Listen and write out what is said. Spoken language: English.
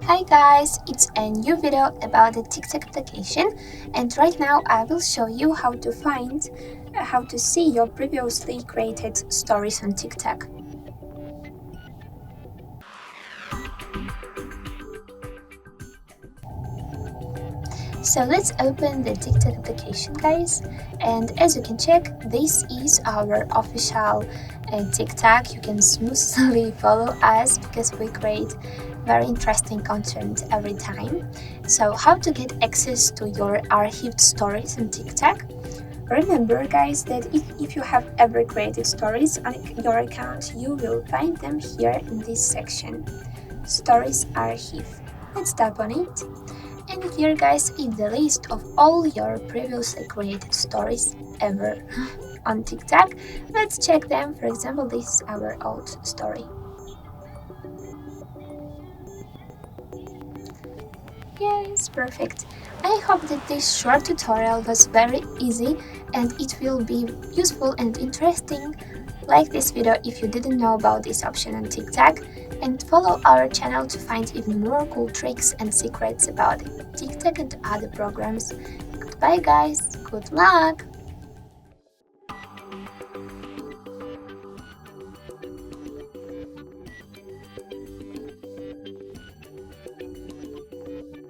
Hi guys, it's a new video about the TikTok application, and right now I will show you how to see your previously created stories on TikTok. So let's open the TikTok application, guys, and as you can check, this is our official TikTok. You can smoothly follow us because we create very interesting content every time. So how to get access to your archived stories on TikTok? Remember, guys, that if you have ever created stories on your account, you will find them here in this section, Stories Archive. Let's tap on it. And here, guys, is the list of all your previously created stories ever on TikTok. Let's check them. For example, this is our old story. Yes, perfect. I hope that this short tutorial was very easy and it will be useful and interesting. Like this video if you didn't know about this option on TikTok, and follow our channel to find even more cool tricks and secrets about TikTok and other programs. Goodbye guys, good luck!